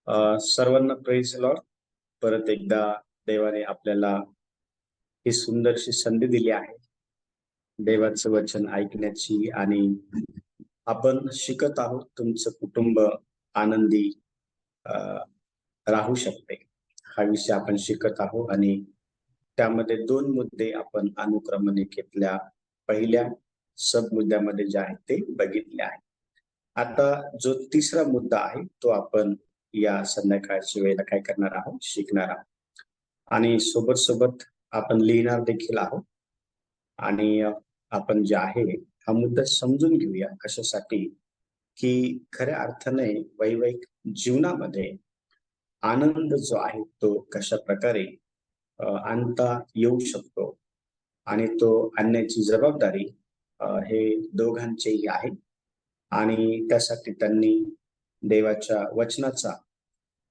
सर्वांना praise Lord. परत एकदा देवाने आपल्याला ही सुंदरशी संधी दिली आहे देवाचं वचन ऐकण्याची, आणि आपण शिकत आहोत तुमचं कुटुंब आनंदी राहू शकते हा विषय आपण शिकत आहोत. आणि त्यामध्ये 2 मुद्दे आपण अनुक्रमाने घेतल्या. पहिल्या सब मुद्द्यामध्ये जे आहे ते बघितले आहे. आता जो तिसरा मुद्दा आहे तो आपण या संध्याकाळच्या वेळेला काय करणार आहोत, शिकणार आहोत. आणि सोबत सोबत आपण लिहिणार देखील आहोत. आणि आपण जे आहे हा मुद्दा समजून घेऊया कशासाठी, की खऱ्या अर्थाने वैवाहिक जीवनामध्ये आनंद जो आहे तो कशा प्रकारे आणता येऊ शकतो, आणि तो आणण्याची जबाबदारी हे दोघांचेही आहे. आणि त्यासाठी त्यांनी देवाच्या वचनाचा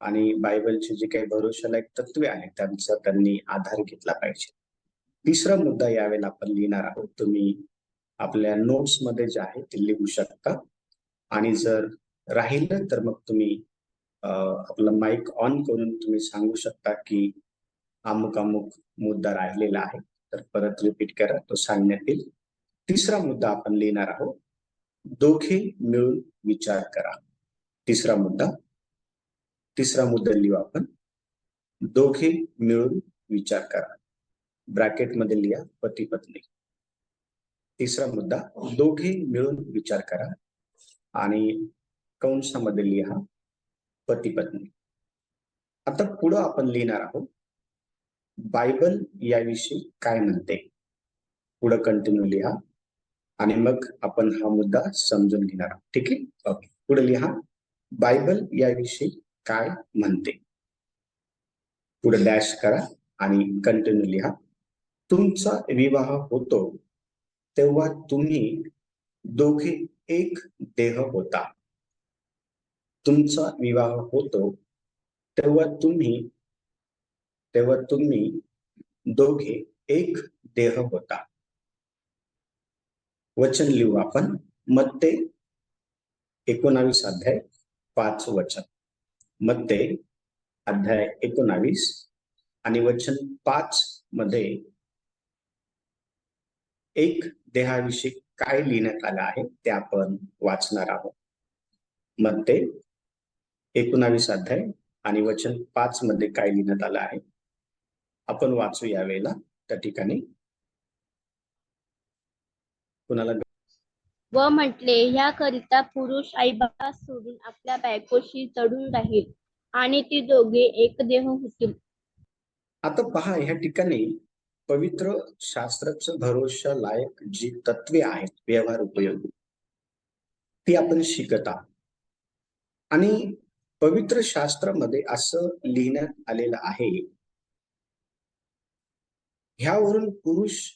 आणि बायबलचे जे काही भरोशालायक तत्वे आहेत त्यांचा त्यांनी आधार घेतला पाहिजे. तिसरा मुद्दा यावेळेला आपण लिहिणार आहोत. तुम्ही आपल्या नोट्स मध्ये जे आहे ते लिहू शकता, आणि जर राहिलं तर मग तुम्ही आपला माईक ऑन करून तुम्ही सांगू शकता की अमुक अमुक मुद्दा राहिलेला आहे, तर परत रिपीट करा, तो सांगण्यात येईल. तिसरा मुद्दा आपण लिहिणार आहोत, दोघे मिळून विचार करा. तिसरा मुद्दा लिहू आपण, दोघे मिळून विचार करा. ब्रॅकेटमध्ये लिहा पती पत्नी. तिसरा मुद्दा दोघे मिळून विचार करा, आणि कंसामध्ये लिहा पती पत्नी. आता पुढे आपण लिहिणार आहोत बायबल याविषयी काय म्हणते. पुढे कंटिन्यू लिहा, आणि मग आपण हा मुद्दा समजून घेणार आहोत. ठीक आहे, ओके. पुढे लिहा बायबल याविषयी काय म्हणते. पुढे डॅश करा आणि कंटिन्यू लिहा. तुमचा विवाह होतो तेव्हा तुम्ही दोघे एक देह होता. तुमचा विवाह होतो तेव्हा तुम्ही दोघे एक देह होता. वचन लिहू आपण, मत्ते 19 अध्याय 5 वचन. मत्ते अध्याय 19 आणि वचन 5 मध्ये एक देहाविषयी काय लिहिण्यात आलं आहे ते आपण वाचणार आहोत. मत्ते 19 अध्याय आणि वचन 5 मध्ये काय लिहिण्यात आलं आहे आपण वाचू यावेळेला. त्या ठिकाणी कुणाला व म्हटले, ह्याकरिता पुरुष आईबापास सोडून आपल्या बायकोशी जडून राहील, आणि ती दोघे एक देह होतील. आता पहा, ह्या ठिकाणी पवित्र शास्त्राचं भरोशा लायक जी तत्वे आहेत व्यवहार उपयोगी ती आपण शिकत आहोत. आणि पवित्र शास्त्रामध्ये असं लिहिण्यात आलेलं आहे, ह्यावरून पुरुष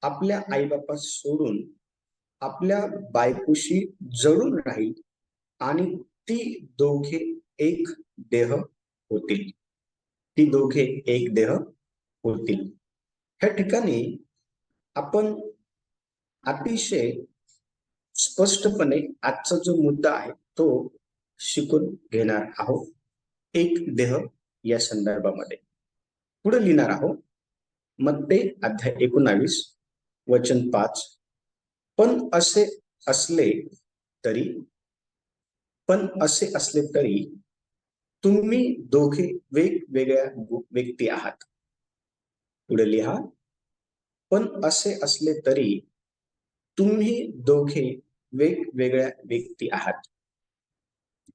आपल्या आईबापास सोडून आपल्या बायकोशी जडून राहील, आणि ती दोघे एक देह होतील. ती दोघे एक देह होतील. ह्या ठिकाणी आपण अतिशय स्पष्टपणे आजचा जो मुद्दा आहे तो शिकून घेणार आहोत, एक देह या संदर्भामध्ये. पुढे लिहिणार आहोत मत्ते अध्याय 19 वचन 5. पण असे असले तरी तुम्ही दोघे वेगवेगळ्या व्यक्ती आहात. पुढे लिहा, पण असे असले तरी तुम्ही दोघे वेगवेगळ्या व्यक्ती आहात.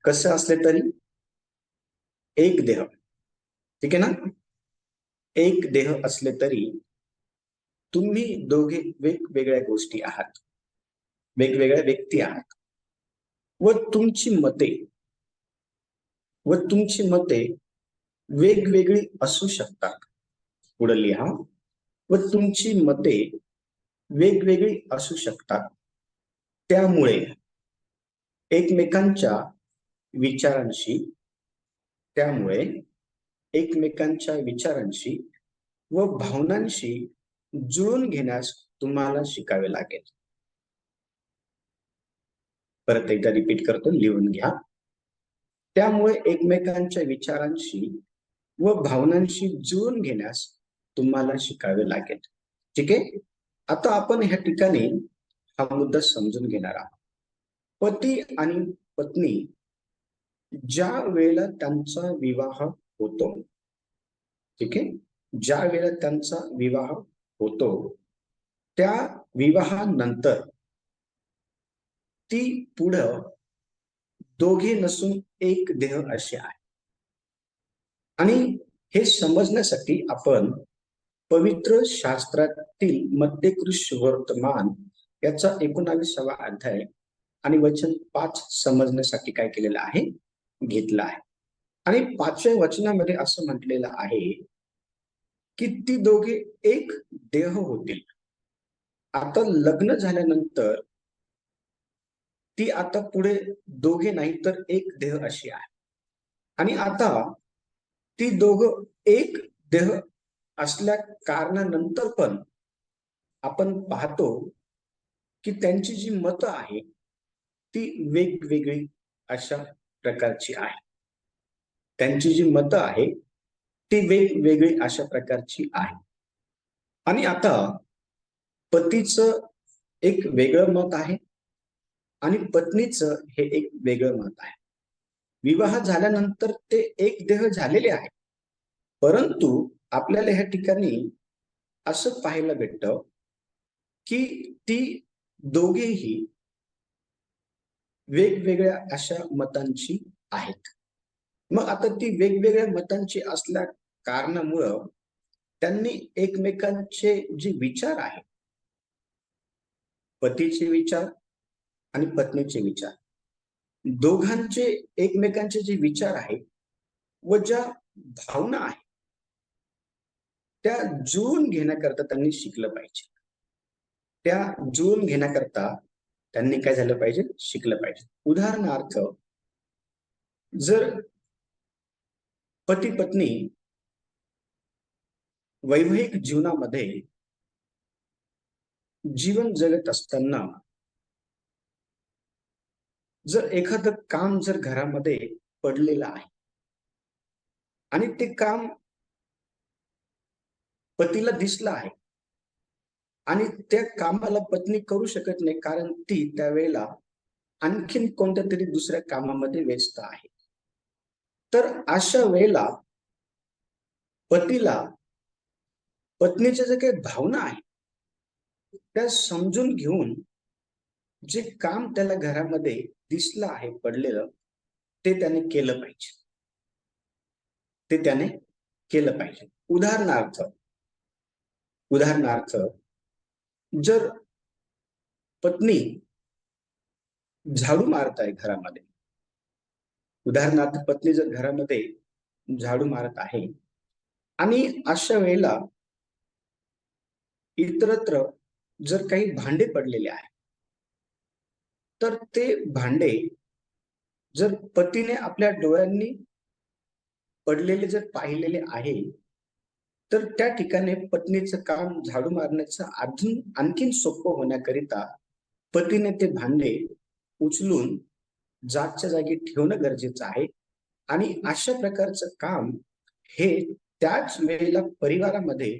कसं असले तरी एक देह, ठीक आहे ना. एक देह असले तरी तुम्ही दोघे वेगवेगळ्या गोष्टी आहात, वेगवेगळ्या व्यक्ती आहात, व तुमची मते वेगवेगळी असू शकतात. पुढे लिहा, व तुमची मते वेगवेगळी असू शकतात. त्यामुळे एकमेकांच्या विचारांशी व भावनांशी जुळून घेण्यास तुम्हाला शिकावे लागेल. परत एकदा रिपीट करतो, लिहून घ्या. त्यामुळे एकमेकांच्या विचारांशी व भावनांशी जुळून घेण्यास तुम्हाला शिकावे लागेल. ठीक आहे. आता आपण ह्या ठिकाणी हा मुद्दा समजून घेणार आहोत. पती आणि पत्नी ज्या वेळेला त्यांचा विवाह होतो, ठीक आहे, ज्या वेळेला त्यांचा विवाह होतो त्या विवाहानंतर ती पुढं दोघे नसून एक देह असे आहे. आणि हे समजण्यासाठी आपण पवित्र शास्त्रातील मध्यकृष्य वर्तमान याचा 19वा अध्याय आणि वचन 5 समजण्यासाठी काय केलेलं आहे, घेतलं आहे. आणि 5व्या वचनामध्ये असं म्हटलेलं आहे की ती दोघे एक देह होतील. आता लग्न झाल्यानंतर ती आता पुढे दोघे नाही तर एक देह अशी आहे. आणि आता ती दोघं एक देह असल्या कारणानंतर पण आपण पाहतो की त्यांची जी मतं आहे ती वेगवेगळी अशा प्रकारची आहे. त्यांची जी मतं आहे ती वेगवेगळी अशा प्रकारची आहे. आणि आता पतीचं एक वेगळं मत आहे आणि पत्नीचं हे एक वेगळं मत आहे. विवाह झाल्यानंतर ते एक देह झालेले आहे, परंतु आपल्याला ह्या ठिकाणी असं पाहायला भेटतं की ती दोघेही वेगवेगळ्या अशा मतांची आहेत. मग आता ती वेगवेगळ्या मतांची असल्या कारणामुळं त्यांनी एकमेकांचे जे विचार आहेत, पतीचे विचार आणि पत्नीचे विचार, दोघांचे एकमेकांचे जे विचार आहेत व ज्या भावना आहेत त्या जुळून घेण्याकरता त्यांनी शिकलं पाहिजे. त्या जुळून घेण्याकरता त्यांनी काय झालं पाहिजे, शिकलं पाहिजे. उदाहरणार्थ, जर पती पत्नी वैवाहिक जीवनामध्ये जीवन जगत असताना जर एखादं काम जर घरामध्ये पडलेलं आहे आणि ते काम पतीला दिसलं आहे आणि त्या कामाला पत्नी करू शकत नाही कारण ती त्यावेळेला आणखीन कोणत्या तरी दुसऱ्या कामामध्ये व्यस्त आहे, तर अशा वेळेला पतीला पत्नीच्या जे काही भावना आहे त्या समजून घेऊन जे काम त्याला घरामध्ये दिसलं आहे पडलेलं ते त्याने केलं पाहिजे. ते त्याने केलं पाहिजे. उदाहरणार्थ जर पत्नी झाडू मारत आहे घरामध्ये, उदाहरणार्थ पत्नी जर घरामध्ये झाडू मारत आहे आणि अशा वेळेला इतरत्र जर काही भांडे पडलेले आहे, तर ते भांडे जर पतीने आपल्या डोळ्यांनी पडलेले जर पाहिलेले आहे, तर त्या ठिकाणी पत्नीचं काम झाडू मारण्याचं आणखीन सोपं होण्याकरिता पतीने ते भांडे उचलून जागच्या जागी ठेवणं गरजेचं आहे. आणि अशा प्रकारचं काम हे त्याच वेळेला परिवारामध्ये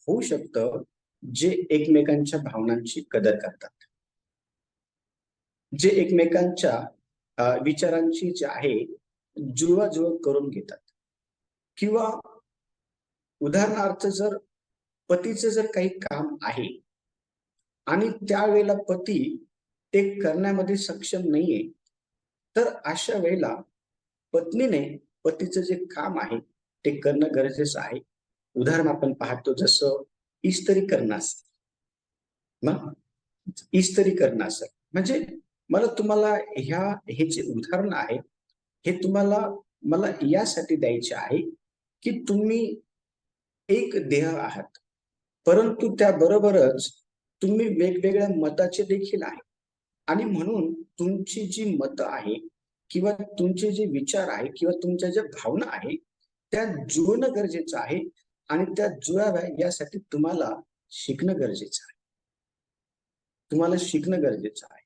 होऊ शकतं जे एकमेकांच्या भावनांची कदर करतात, जे एकमेकांच्या विचारांची जे आहे जुळवाजुळव करून घेतात. किंवा उदाहरणार्थ, जर पतीचं जर काही काम आहे आणि त्यावेळेला पती ते करण्यामध्ये सक्षम नाहीये, तर अशा वेळेला पत्नीने पतीचं जे काम आहे ते करणं गरजेचं आहे. उदाहरण आपण पाहतो, जसं इस्त्री करणं असेल. मग इस्त्री करणं असेल म्हणजे मला तुम्हाला हे जे उदाहरण आहे हे तुम्हाला मला यासाठी द्यायचे आहे की तुम्ही एक देह आहात, परंतु त्याबरोबरच तुम्ही वेगवेगळ्या मताचे देखील आहे. आणि म्हणून तुमची जी मतं आहे किंवा तुमचे जे विचार आहे किंवा तुमच्या ज्या भावना आहे त्या जुळणं गरजेचं आहे. आणि त्या जुळाव्या यासाठी तुम्हाला शिकणं गरजेचं आहे. तुम्हाला शिकणं गरजेचं आहे.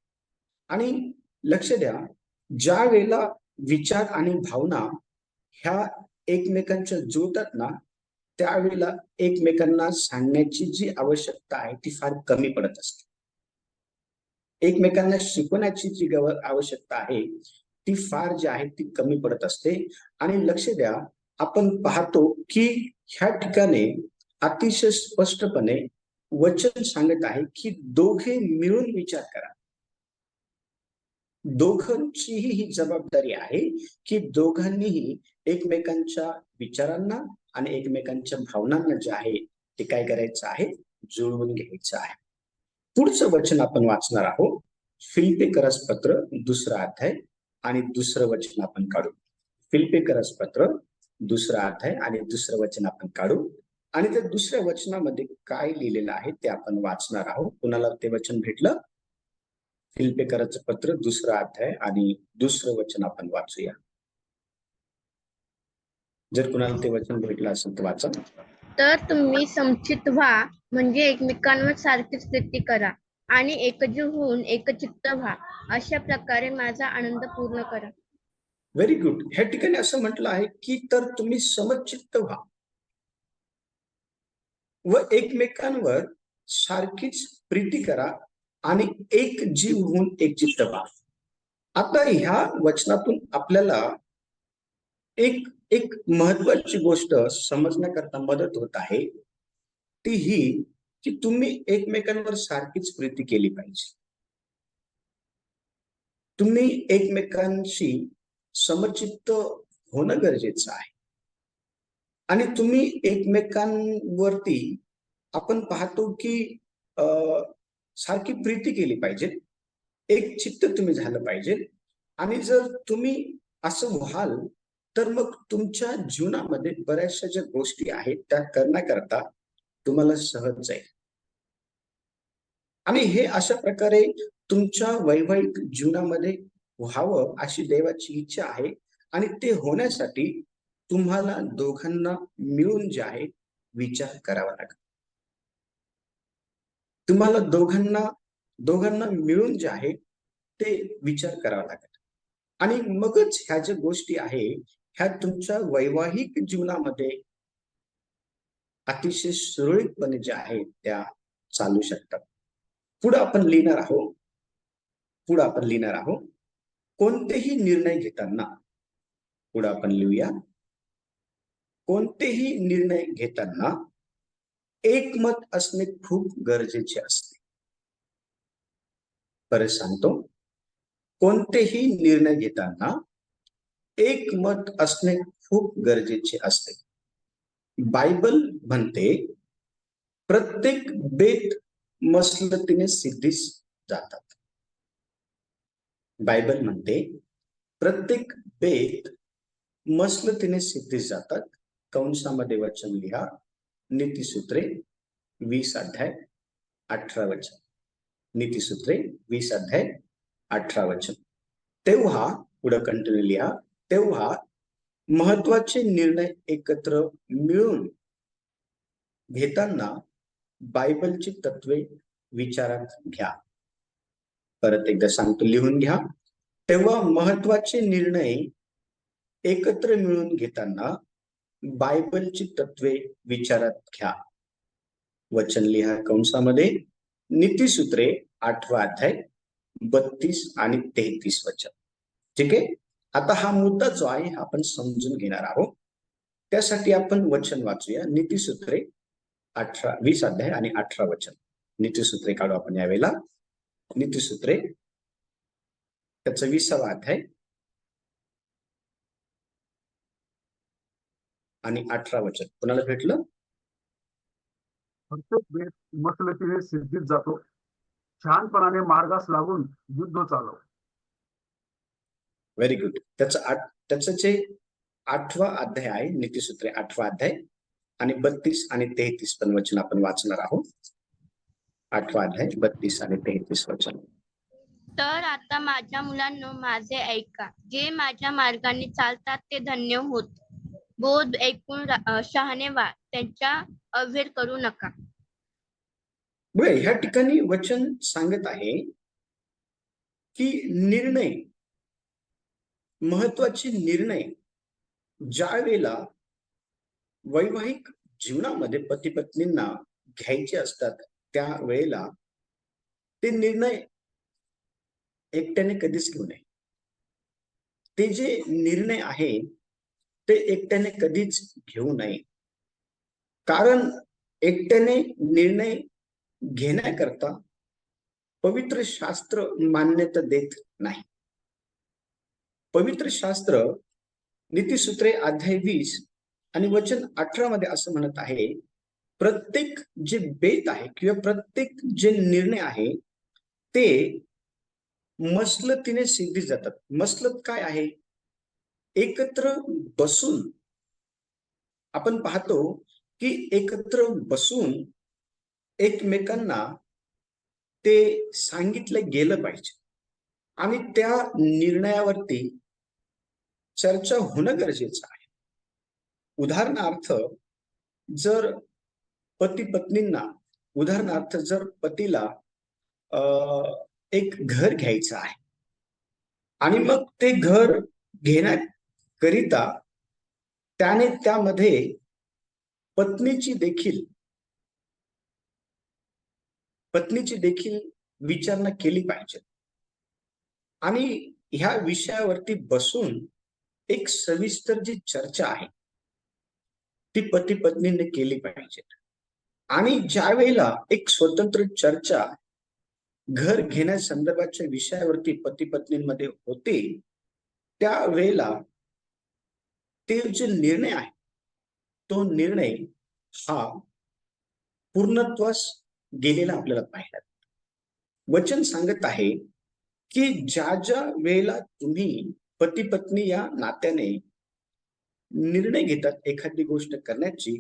आणि लक्ष द्या, ज्या वेळेला विचार आणि भावना ह्या एकमेकांच्या जुळतात ना, त्यावेळेला एकमेकांना सांगण्याची जी आवश्यकता आहे ती फार कमी पडत असते. एकमेकांना शिकवण्याची जी आवश्यकता आहे ती फार जी आहे ती कमी पडत असते. आणि लक्ष द्या, आपण पाहतो की ह्या ठिकाणी अतिशय स्पष्टपणे वचन सांगत आहे की दोघे मिळून विचार करा. दोघांचीही ही जबाबदारी आहे की दोघांनीही एकमेकांच्या विचारांना आणि एकमेकांच्या भावनांना जे आहे ते काय करायचं आहे, जुळवून घ्यायचं आहे. पुढचं वचन आपण वाचणार आहोत, फिलिप्पिकरस पत्र 2रा अध्याय आणि 2रं वचन आपण काढू. फिलिप्पिकरस पत्र 2रा अध्याय आणि 2रं वचन आपण काढू. आणि त्या 2ऱ्या वचनामध्ये काय लिहिलेलं आहे ते आपण वाचणार आहोत. कुणाला ते वचन भेटलं? फिलिप्पिकरस पत्र 2रा अध्याय आणि 2रं वचन आपण वाचूया. जर कुणाला ते वचन भेटलं असेल तर वाचा. तर तुम्ही समचित व्हा, म्हणजे एकमेकांवर सारखीच प्रीती करा आणि एकजीव होऊन एकचित्त व्हा. अशा प्रकारे माझा आनंद पूर्ण करा. Very good. ह्या ठिकाणी असं म्हटलं आहे की तर तुम्ही समचित्त व्हा व एकमेकांवर सारखीच प्रीती करा आणि एक जीव होऊन एक चित्त व्हा. आता ह्या वचनातून आपल्याला एक एक महत्वाची गोष्ट समजण्याकरता मदत होत आहे, ती ही की तुम्ही एकमेकांवर सारखीच प्रीती केली पाहिजे. तुम्ही एकमेकांशी समचित्त होणं गरजेचं आहे. आणि तुम्ही एकमेकांवरती आपण पाहतो की सारखी प्रीती केली पाहिजे, एक चित्त तुम्ही झालं पाहिजे. आणि जर तुम्ही असं व्हाल तर मग तुमच्या जीवनामध्ये बऱ्याचशा ज्या गोष्टी आहेत त्या करण्याकरता तुम्हाला सहज जाईल. आणि हे अशा प्रकारे तुमच्या वैवाहिक जीवनामध्ये व्हावं अशी देवाची इच्छा आहे. आणि ते होण्यासाठी तुम्हाला दोघांना मिळून जे आहे विचार करावा लागेल. तुम्हाला दोघांना मिळून जे आहे ते विचार करावा लागेल. आणि मगच ह्या ज्या गोष्टी आहे ह्या तुमच्या वैवाहिक जीवनामध्ये अतिशय सुरळीतपणे ज्या आहेत त्या चालू शकतात. पुढे आपण लिहिणार आहोत कोणतेही निर्णय घेताना. पुढे आपण लिहूया, कोणतेही निर्णय घेताना एकमत असणे खूप गरजेचे असते. परत सांगतो, कोणतेही निर्णय घेताना एकमत असणे खूप गरजेचे असते. बायबल म्हणते प्रत्येक बेत मसलतीने सिद्धीस जातात. बायबल म्हणते प्रत्येक बेत मसलतीने सिद्धीस जातात. कंसामध्ये वचन लिहा, नीतिसूत्रे 20 अध्याय 18 वचन. नीतिसूत्रे 20 अध्याय 18 वचन. तेव्हा पुढे कंटिन्यू लिहा, तेव्हा महत्वाचे निर्णय एकत्र मिळून घेताना बायबलची तत्वे विचारात घ्या. परत एकदा सांगतो, लिहून घ्या. तेव्हा महत्वाचे निर्णय एकत्र मिळून घेताना बायबलची तत्वे विचारात घ्या. वचन लिहा कंसामध्ये, नीतिसूत्रे 8वा अध्याय 32 आणि 33 वचन. ठीक आहे. आता हा मुद्दा जो आहे आपण समजून घेणार आहोत. त्यासाठी आपण वचन वाचूया. नीतिसूत्रे 20 अध्याय आणि 18 वचन. नीतिसूत्रे काढू आपण यावेळेला. नीतिसूत्रे त्याचा 20वा अध्याय आणि 18 वचन. कुणाला भेटलं? प्रत्येक बेत मसलतीने सिद्धीत जातो, छानपणाने मार्गास लागून युद्ध चालव. Very good. त्याचं जे 8वा अध्याय आहे, नीतिसूत्रे 8वा अध्याय आणि 32 आणि 33 पण वचन आपण वाचणार आहोत. 8वा अध्याय 32 आणि 33 वचन. तर आता माझ्या मुलांनो माझे ऐका, जे माझ्या मार्गाने चालतात ते धन्य होत. बोध ऐकून शहाणे व्हा, त्यांच्या अवहेर करू नका. बघा, ह्या ठिकाणी वचन सांगत आहे की निर्णय महत्वाचे निर्णय ज्या वेळेला वैवाहिक जीवनामध्ये पती पत्नींना घ्यायचे असतात, त्या वेळेला ते निर्णय एकट्याने कधीच घेऊ नये. ते जे निर्णय आहे ते एकट्याने कधीच घेऊ नये. कारण एकट्याने निर्णय घेण्याकरता पवित्र शास्त्र मान्यता देत नाही. पवित्र शास्त्र नीतिसूत्रे अध्याय 20 आणि वचन 18 मध्ये असं म्हणत आहे, प्रत्येक जे बेत आहे किंवा प्रत्येक जे निर्णय आहे ते मसलतीने सिद्धी जातात. मसलत काय आहे? एकत्र बसून आपण पाहतो की एकत्र बसून एकमेकांना ते सांगितलं गेलं पाहिजे आणि त्या निर्णयावरती चर्चा होणं गरजेचं आहे. उदाहरणार्थ जर पती पत्नींना, उदाहरणार्थ जर पतीला एक घर घ्यायचं आहे आणि मग ते घर घेण्याकरिता त्याने त्यामध्ये पत्नीची देखील विचारणा केली पाहिजे आणि ह्या विषयावरती बसून एक सविस्तर जी चर्चा आहे ती पती पत्नीने केली पाहिजे. आणि ज्या वेळेला एक स्वतंत्र चर्चा घर घेण्यासंदर्भाच्या विषयावरती पती पत्नींमध्ये होते, त्या वेळेला ते जे निर्णय आहे तो निर्णय हा पूर्णत्वास गेलेला आपल्याला पाहायला. वचन सांगत आहे की ज्या ज्या वेळेला तुम्ही पती पत्नी या नात्याने निर्णय घेतात एखादी गोष्ट करण्याची,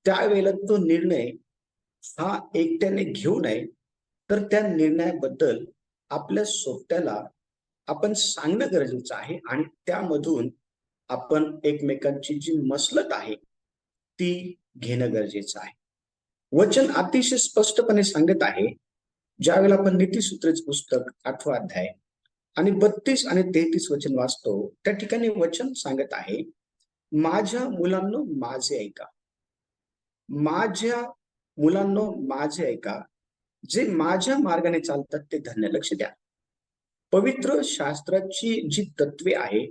त्यावेळेला तो निर्णय हा एकट्याने घेऊ नये, तर त्या निर्णयाबद्दल आपल्या सोबत्याला आपण सांगणं गरजेचं आहे आणि त्यामधून आपण एकमेकांची जी मसलत आहे ती घेणं गरजेचं आहे. वचन अतिशय स्पष्टपणे सांगत आहे, ज्यावेळेला आपण नीतिसूत्रेच पुस्तक 8 अध्याय आणि 32 आणि 33 वचन वाचतो, त्या ठिकाणी वचन सांगत आहे, माझ्या मुलांनो माझे ऐका, माझ्या मुलांनो माझे ऐका, जे माझ्या मार्गाने चालतात ते धन्य. लक्ष द्या, पवित्र शास्त्राची जी तत्वे आहे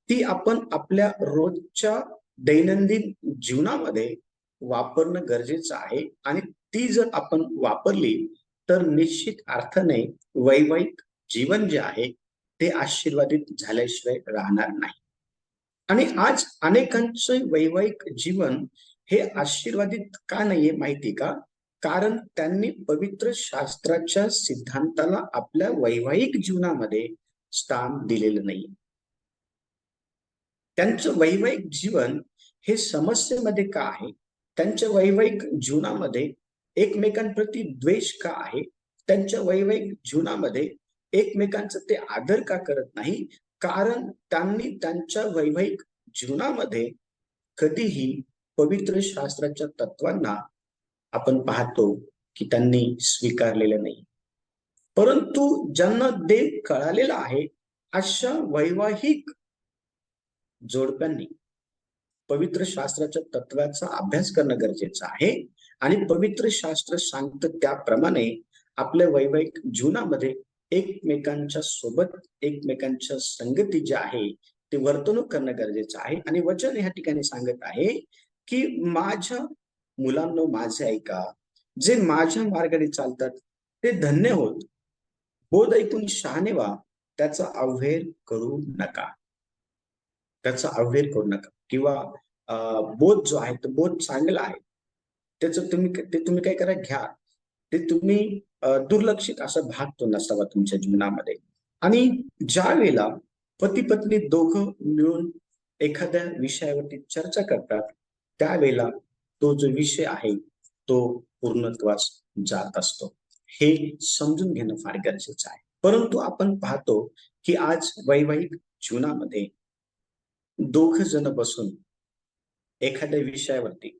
ती आपण आपल्या रोजच्या दैनंदिन जीवनामध्ये वापरणं गरजेचं आहे आणि ती जर आपण वापरली तर निश्चित अर्थाने वैवाहिक जीवन जे आहे ते आशीर्वादित झाल्याशिवाय राहणार नाही. आणि आज अनेकांचं वैवाहिक जीवन हे आशीर्वादित का नाहीये माहिती का? कारण त्यांनी पवित्र शास्त्राच्या सिद्धांताला आपल्या वैवाहिक जीवनामध्ये स्थान दिलेलं नाही. त्यांचं वैवाहिक जीवन हे समस्येमध्ये का आहे? त्यांच्या वैवाहिक जीवनामध्ये एकमेकांप्रती द्वेष का आहे? त्यांच्या वैवाहिक जीवनामध्ये एकमेकांचं ते आदर का करत नाही? कारण त्यांनी त्यांच्या वैवाहिक जीवनामध्ये कधीही पवित्र शास्त्राच्या तत्वांना आपण पाहतो की त्यांनी स्वीकारलेलं नाही. परंतु ज्यांना देव कळालेला आहे अशा वैवाहिक जोडप्यांनी पवित्र शास्त्राच्या तत्वाचा अभ्यास करणं गरजेचं आहे आणि पवित्र शास्त्र सांगतं त्याप्रमाणे आपल्या वैवाहिक जीवनामध्ये एकमेकांच्या सोबत एकमेकांच्या संगती जी आहे ते वर्तणूक करणं गरजेचं आहे. आणि वचन ह्या ठिकाणी सांगत आहे की माझ्या मुलांनो माझे ऐका, जे माझ्या मार्गाने चालतात ते धन्य होत. बोध ऐकून शहाणे व्हा, त्याचा अवहेर करू नका. त्याचा अवहेर करू नका. किंवा बोध जो आहे तो बोध चांगला आहे, त्याचं तुम्ही काय करा, घ्या. ते तुम्ही दुर्लक्षित असा भाग तो नसावा तुमच्या जीवनामध्ये. आणि ज्या वेळेला पती पत्नी दोघं मिळून एखाद्या विषयावरती चर्चा करतात, त्यावेळेला तो जो विषय आहे तो पूर्णत्वास जात असतो. हे समजून घेणं फार गरजेचं आहे. परंतु आपण पाहतो की आज वैवाहिक जीवनामध्ये दोघ जण बसून एखाद्या विषयावरती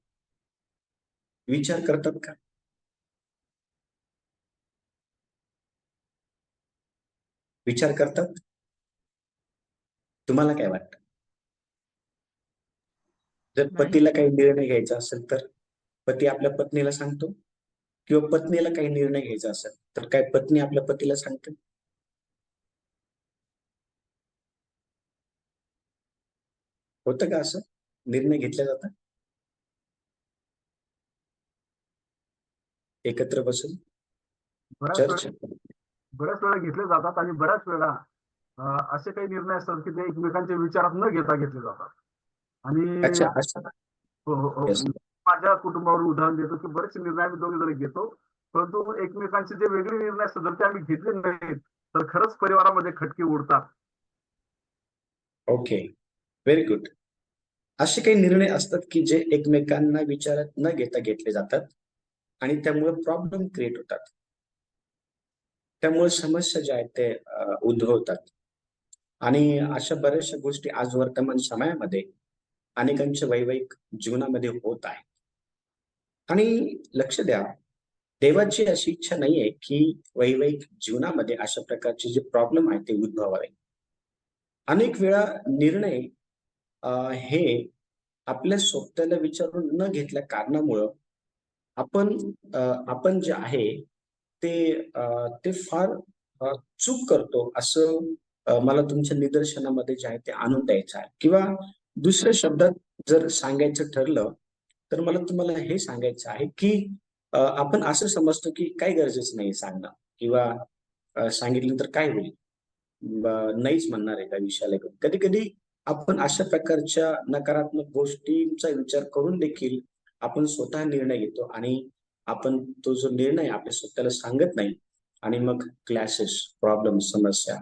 विचार करतात का? विचार करतात? तुम्हाला काय वाटतं? जर नाही. पतीला काही निर्णय घ्यायचा असेल तर पती आपल्या पत्नीला सांगतो, किंवा पत्नीला काही निर्णय घ्यायचा असेल तर काय पत्नी आपल्या पतीला सांगते? होतं का असं? निर्णय घेतले जातात एकत्र बसून बऱ्याच चर्च? वेळा बऱ्याच वेळा घेतले जातात आणि बऱ्याच वेळा असे काही निर्णय असतात की ते एकमेकांच्या विचारात न घेता घेतले जातात. आणि अच्छा, अच्छा. हो, हो, हो. Yes. माझ्या कुटुंबावर उदाहरण देतो की बरेचसे निर्णय आम्ही दोघे जण घेतो, परंतु एकमेकांचे जे वेगळे निर्णय असतात जर ते आम्ही घेतले नाहीत तर खरंच परिवारामध्ये खटके उडतात. Okay, very good. असे काही निर्णय असतात की जे एकमेकांना विचारात न घेता घेतले जातात आणि त्यामुळे प्रॉब्लेम क्रिएट होतात. त्यामुळे समस्या ज्या आहेत ते उद्भवतात. आणि अशा बऱ्याचशा गोष्टी आज वर्तमान समयामध्ये अनेकांच्या वैवाहिक जीवनामध्ये होत आहे. आणि लक्ष द्या, देवाची अशी इच्छा नाहीये की वैवाहिक जीवनामध्ये अशा प्रकारचे जे प्रॉब्लेम आहेत ते उद्भवावे. अनेक वेळा निर्णय हे आपल्या स्वतःला विचारून न घेतल्या कारणामुळं आपण आपण जे आहे ते ते फार चूक करतो असं मला तुमच्या निदर्शनामध्ये जे आहे ते आणून द्यायचं आहे. किंवा दुसऱ्या शब्दात जर सांगायचं ठरलं तर मला तुम्हाला हे सांगायचं आहे की आपण असं समजतो की काही गरजेचं नाही सांगणं, किंवा सांगितलं तर काय होईल, नाहीच म्हणणार आहे त्या विषयाला घेऊन. कधी कधी आपण अशा प्रकारच्या नकारात्मक गोष्टींचा विचार करून देखील आपण स्वतः निर्णय घेतो आणि आपण तो जो निर्णय आपल्या स्वतःला सांगत नाही आणि मग क्लॅशेस, प्रॉब्लेम, समस्या,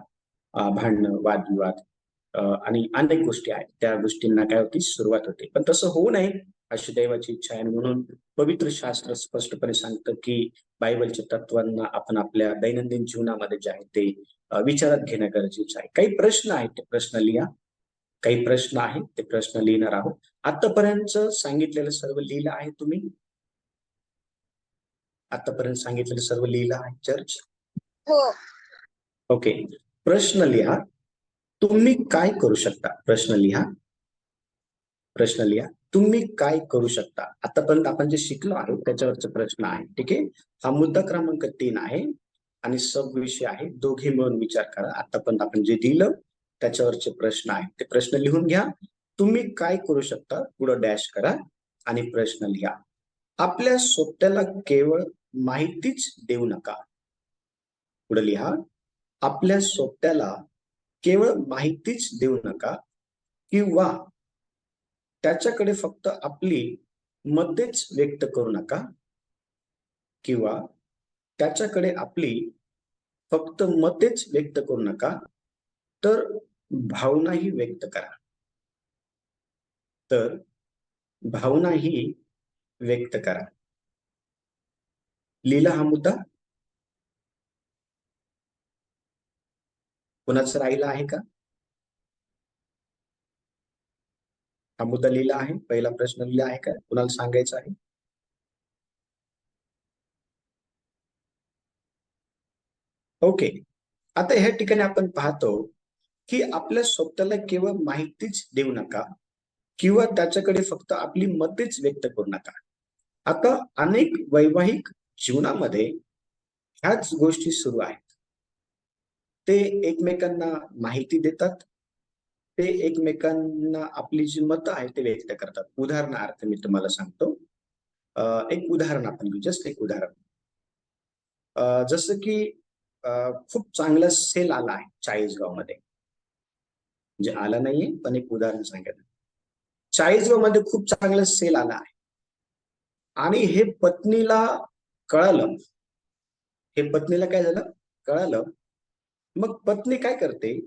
भांडणं, वादविवाद आणि अनेक गोष्टी आहेत त्या गोष्टींना काय होती सुरुवात होते. पण तसं होऊ नये अशी दैवाची इच्छा आहे. म्हणून पवित्र शास्त्र स्पष्टपणे सांगतं की बायबलच्या तत्वांना आपण आपल्या दैनंदिन जीवनामध्ये जे आहे ते विचारात घेणं गरजेचं आहे. काही प्रश्न आहेत ते प्रश्न लिहा. काही प्रश्न आहेत ते प्रश्न लिहिणार आहोत. आतापर्यंत सांगितलेलं सर्व लिहिलं आहे तुम्ही? आतापर्यंत सांगितलेलं सर्व लिहिलं आहे चर्च? हो. ओके. प्रश्न लिहा. तुम्ही काय करू शकता? प्रश्न लिहा. प्रश्न लिहा. तुम्ही काय करू शकता? आतापर्यंत आपण जे शिकलो आहोत त्याच्यावरचे प्रश्न आहे. ठीक आहे. हा मुद्दा क्रमांक 3 आहे आणि सब विषय आहे. दोघे मिळून विचार करा. आतापर्यंत आपण जे लिहिलं त्याच्यावरचे प्रश्न आहेत ते प्रश्न लिहून घ्या. तुम्ही काय करू शकता पुढं डॅश करा आणि प्रश्न लिहा. आपल्या सोबत्याला केवळ माहितीच देऊ नका. पुढे लिहा. आपल्या सोबत्याला केवळ माहितीच देऊ नका किंवा त्याच्याकडे फक्त आपली मतेच व्यक्त करू नका, किंवा त्याच्याकडे आपली फक्त मतेच व्यक्त करू नका, तर भावनाही व्यक्त करा. तर भावनाही व्यक्त करा. लिहिला हा मुद्दा? कुणाचं राहिला आहे का? हा मुद्दा लिहिला आहे? पहिला प्रश्न लिहिला आहे का? कुणाला सांगायचं आहे? ओके. आता ह्या ठिकाणी आपण पाहतो की आपल्या स्वतःला केवळ माहितीच देऊ नका किंवा त्याच्याकडे फक्त आपली मतेच व्यक्त करू नका. आता अनेक वैवाहिक जीवनामध्ये ह्याच गोष्टी सुरू आहेत. ते एकमेकांना माहिती देतात. ते एकमेकांना आपली जी मतं आहेत ते व्यक्त करतात. उदाहरणार्थ मी तुम्हाला सांगतो. एक उदाहरण आपण घेऊ. जस्ट एक उदाहरण. जसं की खूप चांगला सेल आला आहे चाळीसगावमध्ये. म्हणजे आला नाहीये, पण एक उदाहरण सांगितलं. चाळीसगावमध्ये खूप चांगला सेल आला आहे आणि हे पत्नीला कळालं. हे पत्नीला काय झालं? कळालं. मग पत्नी काय करते?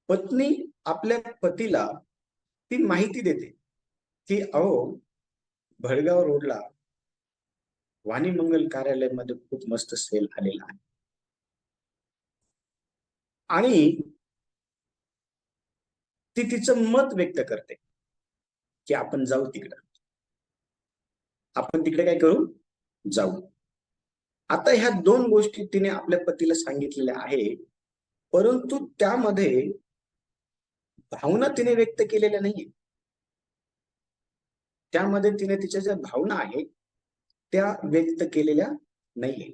पत्नी आपल्या पतीला ती माहिती देते की अहो, भडगाव रोडला वाणी मंगल कार्यालयामध्ये खूप मस्त सेल आलेला आहे आणि ती तिचं मत व्यक्त करते की आपण जाऊ तिकडं. आपण तिकडे काय करू? जाऊ. आता ह्या दोन गोष्टी तिने आपल्या पतीला सांगितलेल्या आहे, परंतु त्यामध्ये भावना तिने व्यक्त केलेल्या नाहीये. त्यामध्ये तिने तिच्या ज्या भावना आहेत त्या व्यक्त केलेल्या नाहीये.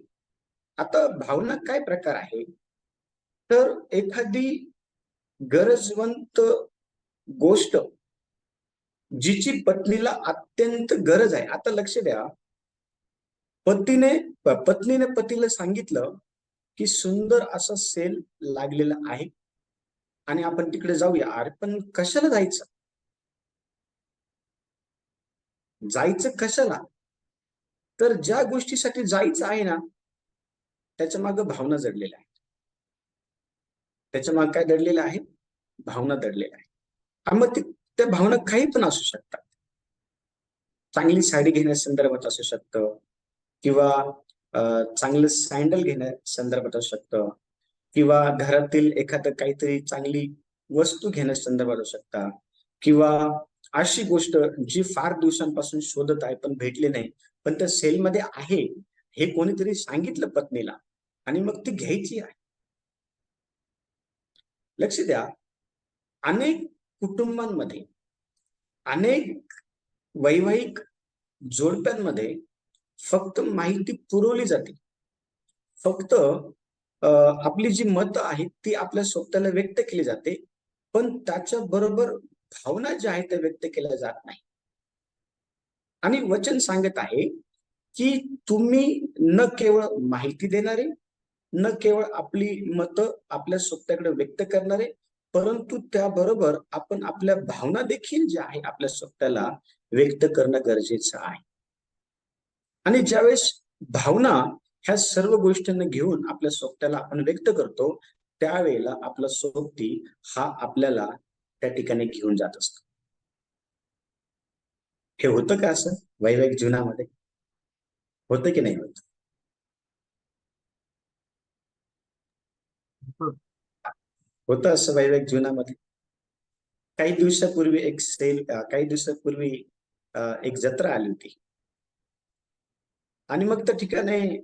आता भावना काय प्रकार आहे, तर एखादी गरजवंत गोष्ट जिची पत्नीला अत्यंत गरज आहे. आता लक्ष द्या, पत्नीने पतीला सांगितलं की सुंदर असा सेल लागलेला आहे आणि आपण तिकडे जाऊया. अरे पण कशाला जायचं? जायचं कशाला? तर ज्या गोष्टीसाठी जायचं आहे ना, त्याच्या मागे भावना जडलेल्या आहेत. त्याच्या मागे काय दडलेलं आहे? भावना दडलेल्या आहे. आणि मग त्या भावना काही पण असू शकतात. चांगली साडी घेण्याच्या संदर्भात असू शकतं, किंवा चांगलं सँडल घेण्या संदर्भात असू शकतं, किंवा घरातील एखादं काहीतरी चांगली वस्तू घेण्याच्या संदर्भात असू शकता, किंवा अशी गोष्ट जी फार दिवसांपासून शोधत आहे पण भेटली नाही, पण त्या सेलमध्ये आहे हे कोणीतरी सांगितलं पत्नीला आणि मग ती घ्यायची आहे. लक्ष द्या, अनेक कुटुंबांमध्ये, अनेक वैवाहिक जोडप्यांमध्ये फक्त माहिती पुरवली जाते. फक्त आपली जी मतं आहेत ती आपल्या स्वतःला व्यक्त केली जाते, पण त्याच्या बरोबर भावना ज्या आहेत त्या व्यक्त केल्या जात नाही. आणि वचन सांगत आहे की तुम्ही न केवळ माहिती देणारे, न केवळ आपली मतं आपल्या स्वतःकडे व्यक्त करणारे, परंतु त्याबरोबर आपण आपल्या भावना देखील ज्या आहे आपल्या स्वतःला व्यक्त करणं गरजेचं आहे. आणि ज्यावेळेस भावना ह्या सर्व गोष्टींना घेऊन आपल्या स्वतःला आपण व्यक्त करतो, त्यावेळेला आपला सोबती हा आपल्याला त्या ठिकाणी घेऊन जात असतो. हे होतं का असं वैवाहिक जीवनामध्ये? होतं की नाही होत? होतं असं वैवाहिक जीवनामध्ये? काही दिवसापूर्वी एक जत्रा आली होती आणि मग त्या ठिकाणी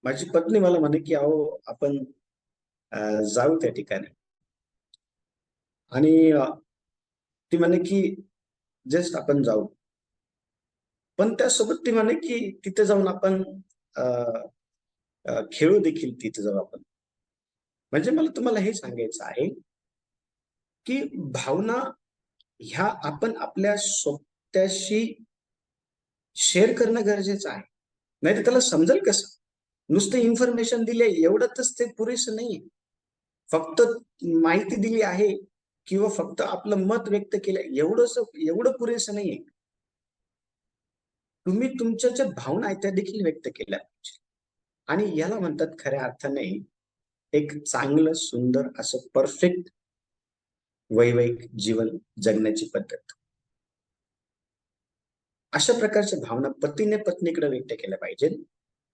माझी पत्नी मला म्हणे की अहो आपण जाऊ त्या ठिकाणी. आणि ती म्हणे की जस्ट आपण जाऊ, पण त्यासोबत ती म्हणे की तिथे जाऊन आपण खेळू देखील, तिथे जाऊ आपण. म्हणजे मला तुम्हाला हे सांगायचं आहे की भावना ह्या आपण आपल्या स्वतःशी शेअर करणं गरजेचं आहे. नाही तर त्याला समजेल कसं? नुसतं इन्फॉर्मेशन दिले एवढंच ते पुरेसं नाहीये. फक्त माहिती दिली आहे किंवा फक्त आपलं मत व्यक्त केलं एवढं पुरेसं नाहीये. तुम्ही तुमच्या ज्या भावना आहेत त्या देखील व्यक्त केल्या पाहिजे. आणि याला म्हणतात खऱ्या अर्थाने एक चांगलं सुंदर असं परफेक्ट वैवाहिक जीवन जगण्याची पद्धत. अशा प्रकारच्या भावना पतीने पत्नीकडे व्यक्त केल्या पाहिजेत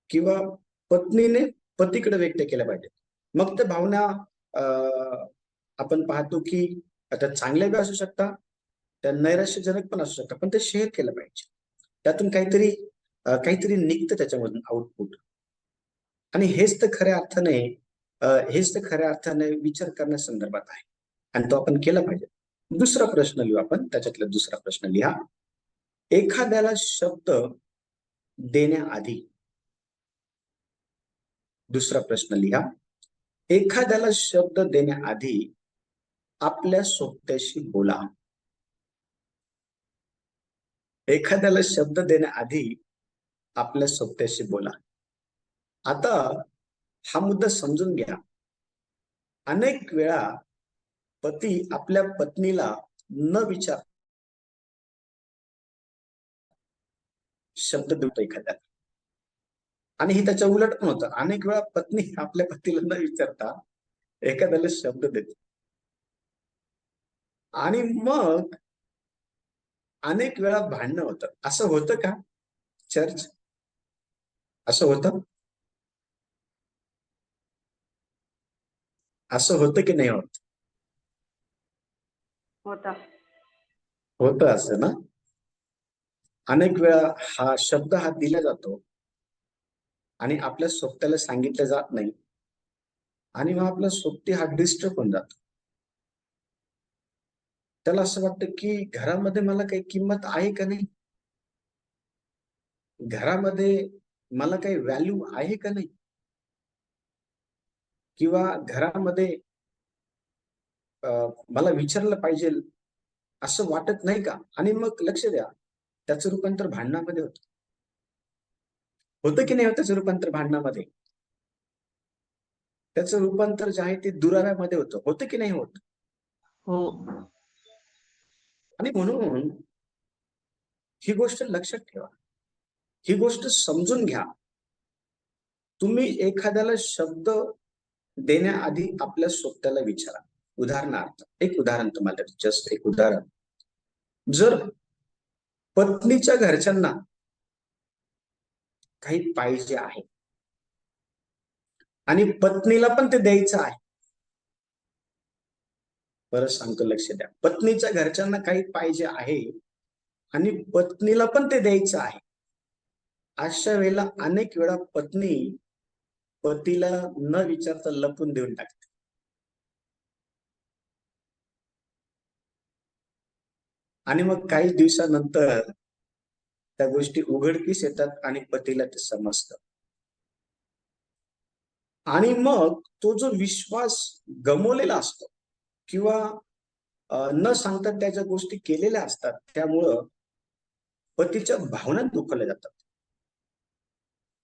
किंवा पत्नीने पतीकडे व्यक्त केल्या पाहिजेत. मग त्या भावना आपण पाहतो की आता चांगल्या बी असू शकतात, त्या नैराश्यजनक पण असू शकतात, पण ते शेअर केलं पाहिजे. त्यातून काहीतरी निघतं त्याच्यामधून आउटपुट. आणि हेच तर खऱ्या अर्थाने विचार करण्यासंदर्भात आहे आणि तो आपण केला पाहिजे. दुसरा प्रश्न लिहू आपण, त्याच्यातला दुसरा प्रश्न लिहा. एखाद्याला शब्द देण्याआधी, दुसरा प्रश्न लिहा. एखाद्याला शब्द देण्याआधी आपल्या सोबत्याशी बोला. एखाद्याला शब्द देण्याआधी आपल्या सोबत्याशी बोला. आता हा मुद्दा समजून घ्या. अनेक वेळा पती आपल्या पत्नीला न विचार शब्द देतो एखाद्याला, आणि हे त्याच्या उलट पण होतं. अनेक वेळा पत्नी आपल्या पतीला न विचारता एखाद्याला शब्द देते आणि मग अनेक वेळा भांडणं होतं. असं होतं का चर्च? असं होतं? असं होतं की नाही होत? होतं असं ना. अनेक वेळा हा शब्द दिला जातो आणि आपल्या स्वतःला सांगितलं जात नाही आणि मग आपला सोबती हा डिस्टर्ब होऊन जातो. त्याला असं वाटतं की घरामध्ये मला काही किंमत आहे का नाही, घरामध्ये मला काही व्हॅल्यू आहे का नाही, किंवा घरामध्ये मला विचारलं पाहिजे असं वाटत नाही का. आणि मग लक्ष द्या, त्याचं रूपांतर भांडणामध्ये होतं की नाही होत. त्याचं रूपांतर भांडणामध्ये, त्याचं रूपांतर जे आहे ते दुराव्यामध्ये होतं की नाही होत. हो. आणि म्हणून ही गोष्ट लक्षात ठेवा, ही गोष्ट समजून घ्या. तुम्ही एखाद्याला शब्द देण्याआधी आपल्या स्वतःला विचारा. उदाहरणार्थ, एक उदाहरण तुम्हाला, जस्ट एक उदाहरण. जर पत्नीच्या घरच्यांना काही पाहिजे आहे आणि पत्नीला पण ते द्यायचं आहे, परत सांगतो लक्ष द्या, पत्नीच्या घरच्यांना काही पाहिजे आहे आणि पत्नीला पण ते द्यायचं आहे, अशा वेळेला अनेक वेळा पत्नी पतीला न विचारता लपून देऊन टाकते. आणि मग काही दिवसानंतर त्या गोष्टी उघडकीस येतात आणि पतीला ते समजतं. आणि मग तो जो विश्वास गमावलेला असतो किंवा न सांगता त्या ज्या गोष्टी केलेल्या असतात, त्यामुळं पतीच्या भावना दुखावल्या जातात.